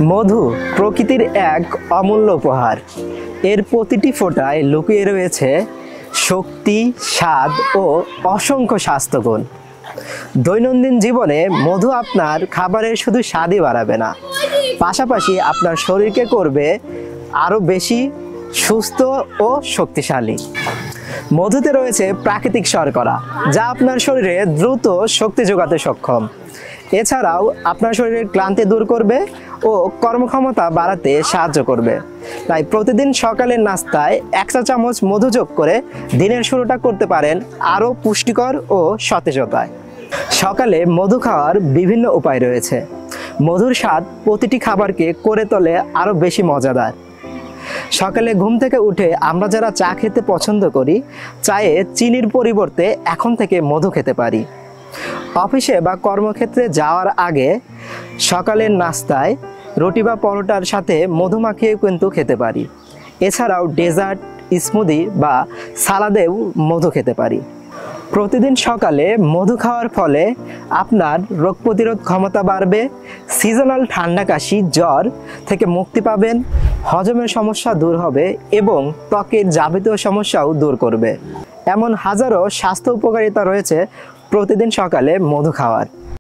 মধু প্রকৃতির এক অমূল্য উপহার। এর প্রতিটি ফোঁটায় লুকিয়ে রয়েছে শক্তি, স্বাদ ও অসংখ্য স্বাস্থ্যগুণ। দৈনন্দিন জীবনে মধু আপনার খাবারের শুধু স্বাদই বাড়াবে না, পাশাপাশি আপনার শরীরকে করবে আরও বেশি সুস্থ ও শক্তিশালী। মধুতে রয়েছে প্রাকৃতিক শর্করা, যা আপনার শরীরে দ্রুত শক্তি যোগাতে সক্ষম। এছাড়াও আপনার শরীরের ক্লান্তি দূর করবে ও কর্মক্ষমতা বাড়াতে সাহায্য করবে। তাই প্রতিদিন সকালের নাস্তায় 1 চা চামচ মধু যোগ করে দিনের শুরুটা করতে পারেন আরও পুষ্টিকর ও সতেজতায়। সকালে মধু খাওয়ার বিভিন্ন উপায় রয়েছে। মধুর স্বাদ প্রতিটি খাবারকে করে তোলে আরও বেশি মজাদার। সকালে ঘুম থেকে উঠে আমরা যারা চা খেতে পছন্দ করি, চায়ে চিনির পরিবর্তে এখন থেকে মধু খেতে পারি। অফিসে বা কর্মক্ষেত্রে যাওয়ার আগে সকালের নাস্তায় রুটি বা পরোটার সাথে মধু মাখিয়ে কিন্তু খেতে পারি। এছাড়াও ডেজার্ট, স্মুদি বা সালাদেও মধু খেতে পারি। প্রতিদিন সকালে মধু খাওয়ার ফলে আপনার রোগ প্রতিরোধ ক্ষমতা বাড়বে, সিজনাল ঠান্ডা, কাশি, জ্বর থেকে মুক্তি পাবেন, হজমের সমস্যা দূর হবে এবং ত্বকের যাবতীয় সমস্যাও দূর করবে। এমন হাজারো স্বাস্থ্য উপকারিতা রয়েছে প্রতিদিন সকালে মধু খাওয়ার।